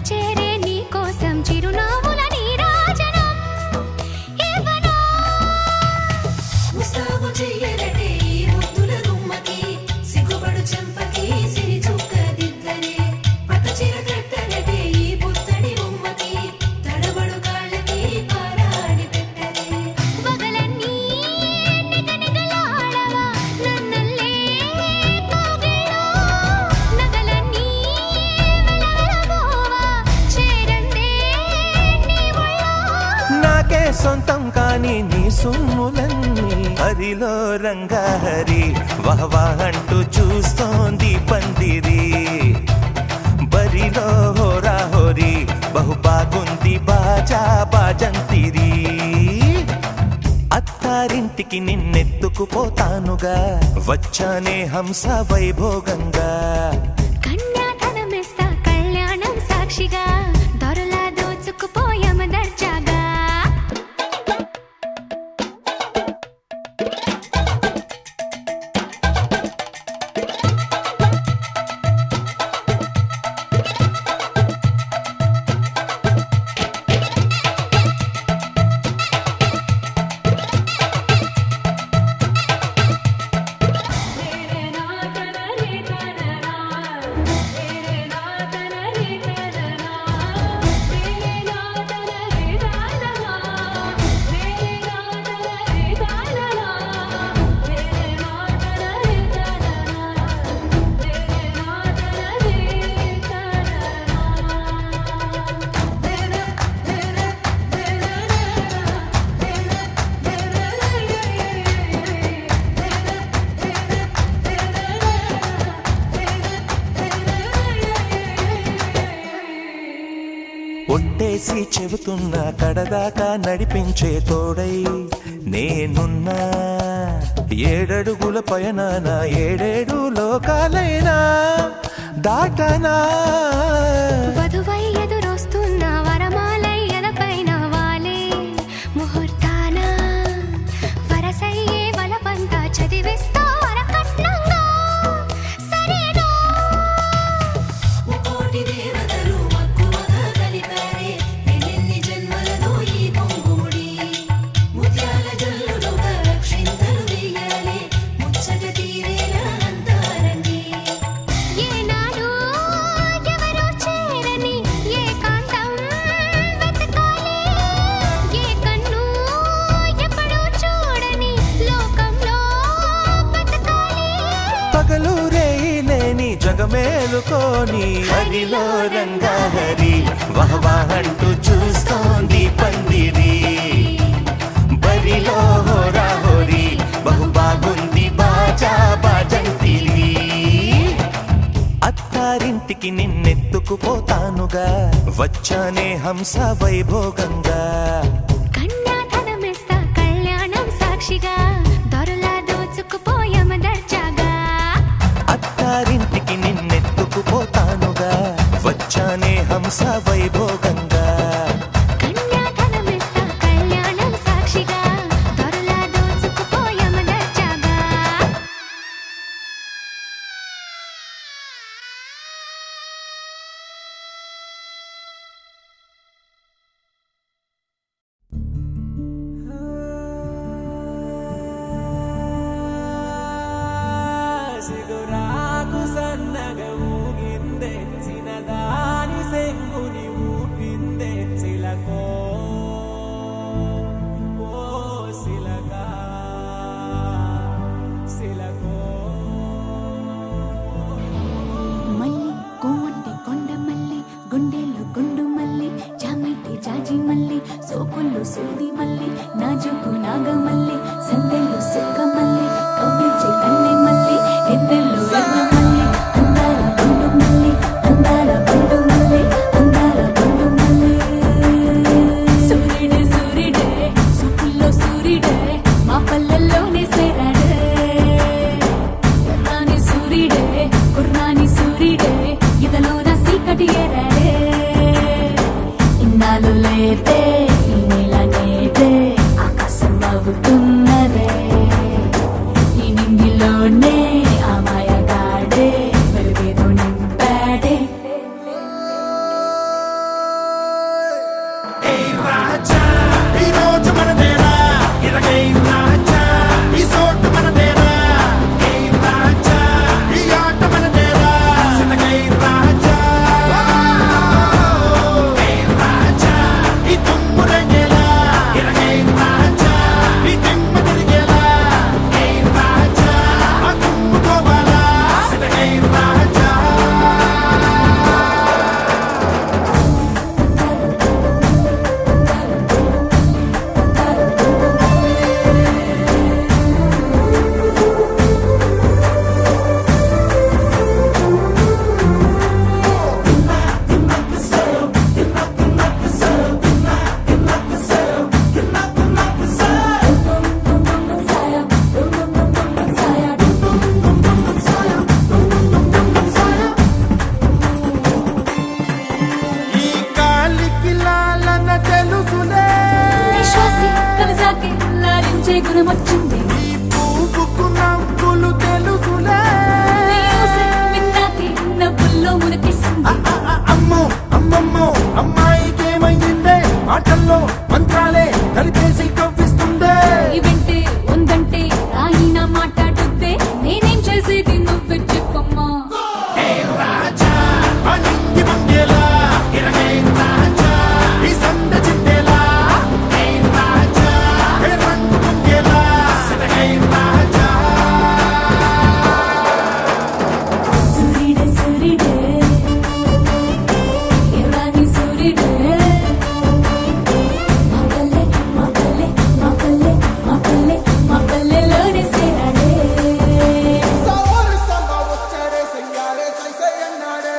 చేరే నీ కోసం చిరునవ్వుల నీరాజనం ఇవ్వనా ముస్తాబు చెయ్యరటే ఈ ముద్దుల గుమ్మకి సిగ్గుపడు చెంపకి సిరి చుక్క దిద్దలే పట్ట చీర కట్టరటే ఈ పుత్తడి బొమ్మకి తడబడు కాళ్ళకి పారాడి పెట్టలే వగలన్నీ నిగనిగలాడవా నన్నల్లే కోగిలో నగలన్నీ వెలవెలబోవా చేరందే నీ ఒళ్ళో నాకే సొంతం కాని నీ సొమ్ములన్నీ హరిలో రంగాహరి వహవా అంటూ చూస్తోంది పందిరి బరిలో హోరా హోరి బహు బాగుంది బాజా బాజంతిరి అత్తారింటికి నిన్నెత్తుకుపోతానుగా వచ్చానే హంస వైభోగంగా కన్యాధనమిస్తా కళ్యాణం సాక్షిగా దొరలా దోచుకుపోయామ దర్జాగా ఒట్టేసి చెబుతున్నా కడదాకా నడిపించే తోడై నేనున్నా ఏడడుగుల పయనాన ఏడేడు లోకాలైనా దాటనా వధువై ఎదురొస్తున్న వరమాలై ఎదపైన వాలే ముహూర్తాన వరసయ్యే వలపంతా చదివిస్తా వరకట్నంగా సరేనా కోటి దేవతలు మక్కువగా కలిపారే ఎన్నెన్ని జన్మలలో ఈ పొంగుముడి ముత్యాల జల్లులుగా రక్షింతలు వేయాలి ముచ్చట తీరేలా అంతారండి ఏనాడు ఎవరో చేరని ఏకాంతం వెతకాలి ఏ కన్ను ఎప్పుడూ చూడని లోకంలో బతకాలి పగలు రేయి లేని జగమేలుకోని హరిలో రంగాహరి వహవా అంటూ చూస్తోంది పందిరి బరిలో హోరా హోరి బహు బాగుంది బాజా బాజంతిరి అత్తారింటికి నిన్నెత్తుకుపోతానుగా వచ్చానే హంస వైభోగంగా కన్యాధనమిస్తా కళ్యాణం సాక్షిగా దొరలా దోచుకుపోయామ దర్జాగా అత్తారింటికి నిన్నెత్తుకుపోతానుగా వచ్చానే హంస వైభోగంగా కన్యాధనమిస్తా కళ్యాణం సాక్షిగా దొరలా దోచుకుపోయామ దర్జాగా సిగురాకు సన్నగ ఊగిందే సినదాని సెంగుని ఊపి గుణమొచ్చింది ఈ పువ్వుకు నవ్వులు తెలుసులే విన్నాకే నవ్వుల్లో మునకేసింది అమ్మో అమ్మమ్మో అమ్మాయికేమైందే ఆటల్లో మంత్రాలే కలిపేసి కవ్విస్తుందే ఇవంటే ఉందంటే ఆయన మాట్లాడుద్దే నేనేం చేసేది నువ్వే చెప్పమ్మా రాజా అనింగి మంగేలా ఇరగే రాజా ఈ సంద చిందేలా రాజా రంగు మంగేలా సదహే రాజా సూర్యుడే సూర్యుడే ఎర్రని సూర్యుడే మగలే మగలే మగలే మగలే మగలేలోనే సేరాడే సవర్ సంబ వచ్చాడే సయ్యారే సై అన్నాడే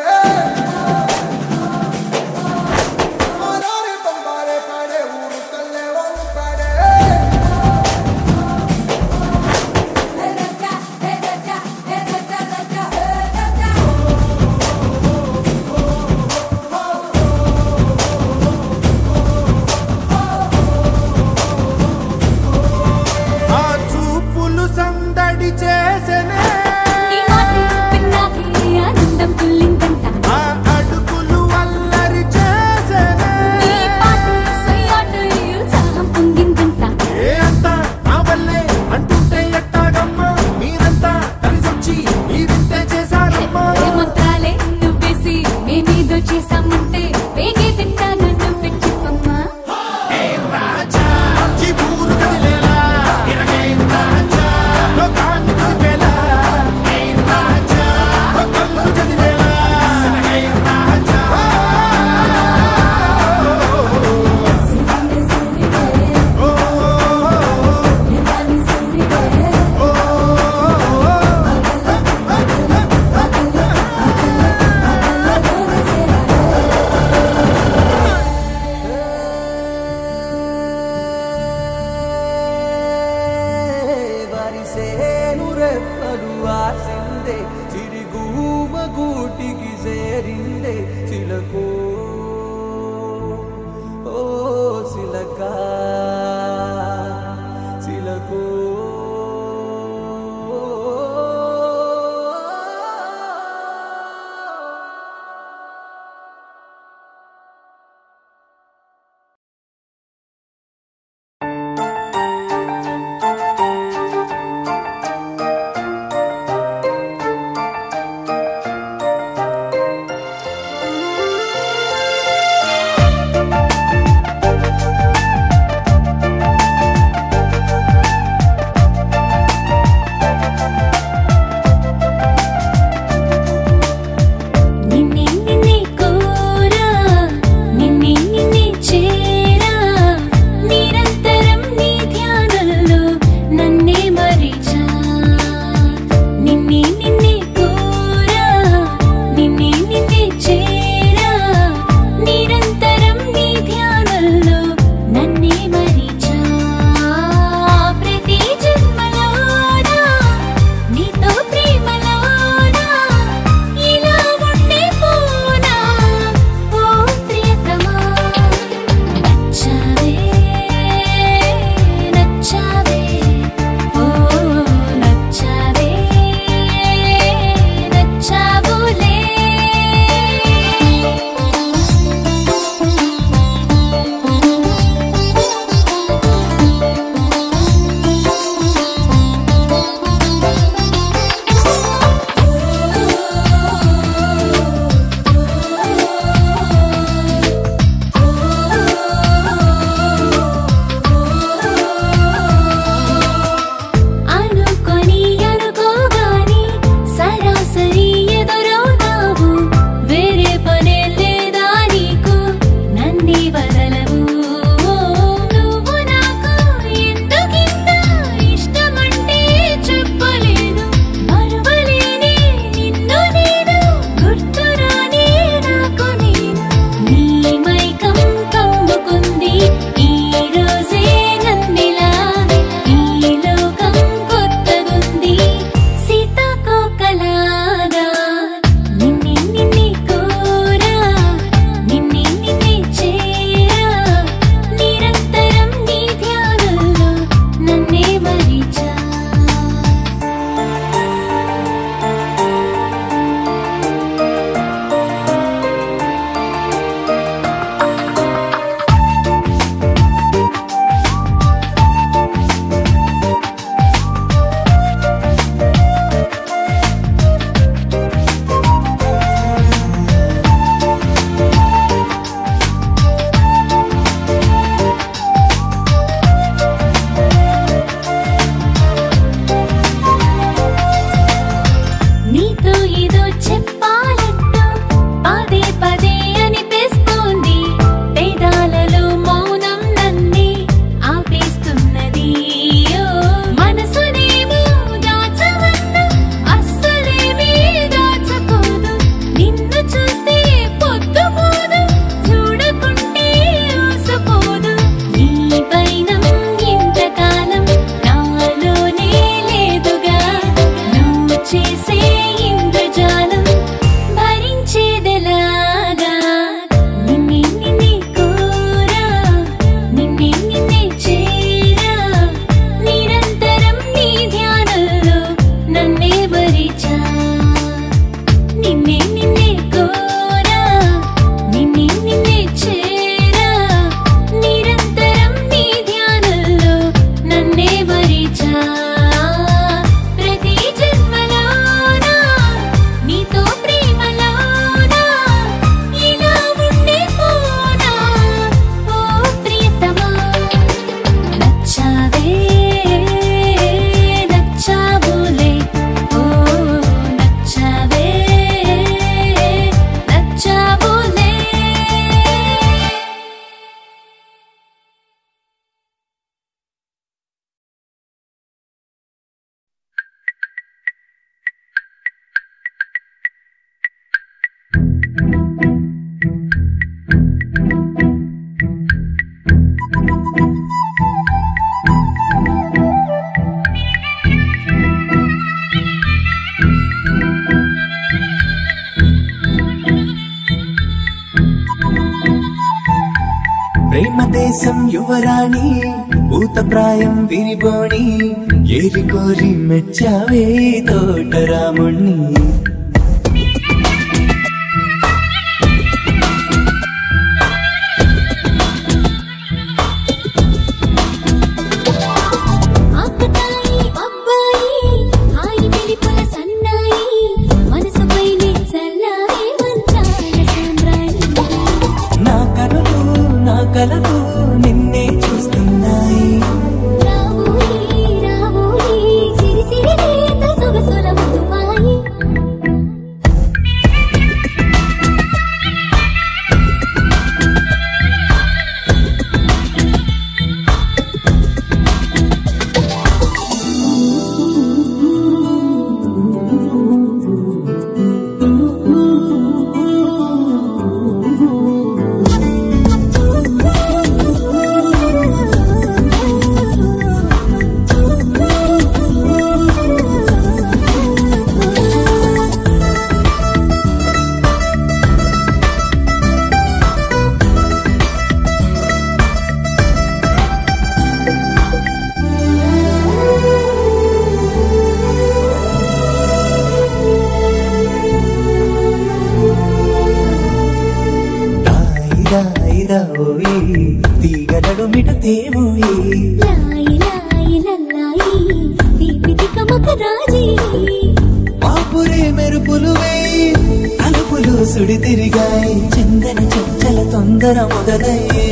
ఆరారే బంబారే పాడే ఊరు తల్లే వాళ్ళు పాడే ఆ చూపులు సందడి చేసనే నీ మాట విన్నాకే ఆనందం తుల్లిందంట ఆ అడుగులు అల్లరి చేసనే నీ పాట సయ్యాట ఉత్సాహం పొంగిందంట ఏ అంతా నా వల్లే అంటుంటే ఎట్టాగమ్మా మీరంతా కలిసొచ్చి ఈ వింతే చేశారమ్మా ఏ మంత్రాలే నువ్వేసి మేమేదో చేశామంటే వేగే తింటాను నువ్వే చెప్పమ్మా రాజా ఈ ఊరు కదిలేలా ఇరగే రాజా లోకాన్ని కదిపేలా రాజా కళ్ళు చదివేలా సనగే రాజా సూర్యుడే సూర్యుడే ఓ ఎర్రని సూర్యుడే ఓ మగలేలోనే సేరాడే ప్రేమ దేశం యువరాణి ఊత ప్రాయం విరిబోణి ఏరి కోరి మెచ్చావే తోటరాముణ్ణి నిన్నే చూస్తున్నాయి తీగలడు మిట తేవోయి పాపురే మెరుపులు వేయి తలుపులు సుడి తిరిగాయి చందన చంచల తొందర మొదలయ్యే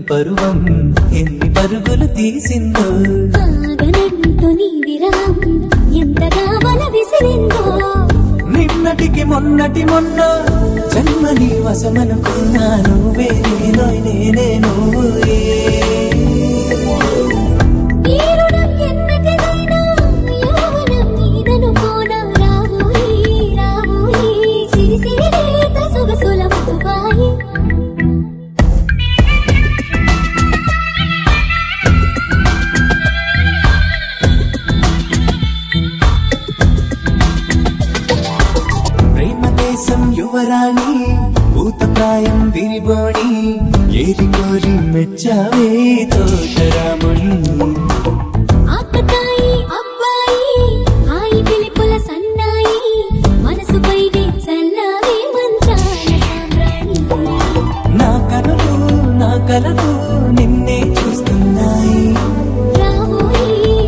పరువం ఎన్ని పరుగులు తీసిందో ఆగనంటూ నీ విరహం ఎంతగా వల విసిరిందో నిన్నటికి మొన్నటి మొన్న జన్మని వశమనుకున్నా నువ్వే నేనే నువ్వే యువరాణి ఊత ప్రాయం విరిబోణి ఏరి కోరి మెచ్చావే తోటరాముణ్ణి ఆకతాయి అబ్బాయి హాయి పిలుపుల సన్నాయి మనసుపై చల్లావే మంచాల సామ్రాణి నా కలలు నిన్నే చూస్తున్నాయి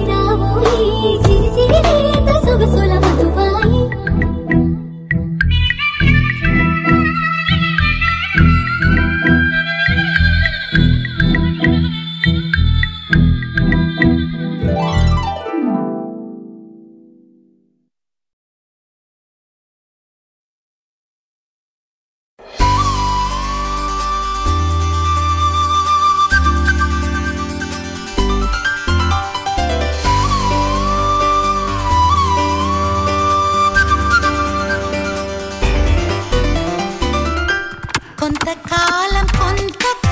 రావోయి సిరి లేత సొగసుల మధుబాయి కొంతకాలం కొంత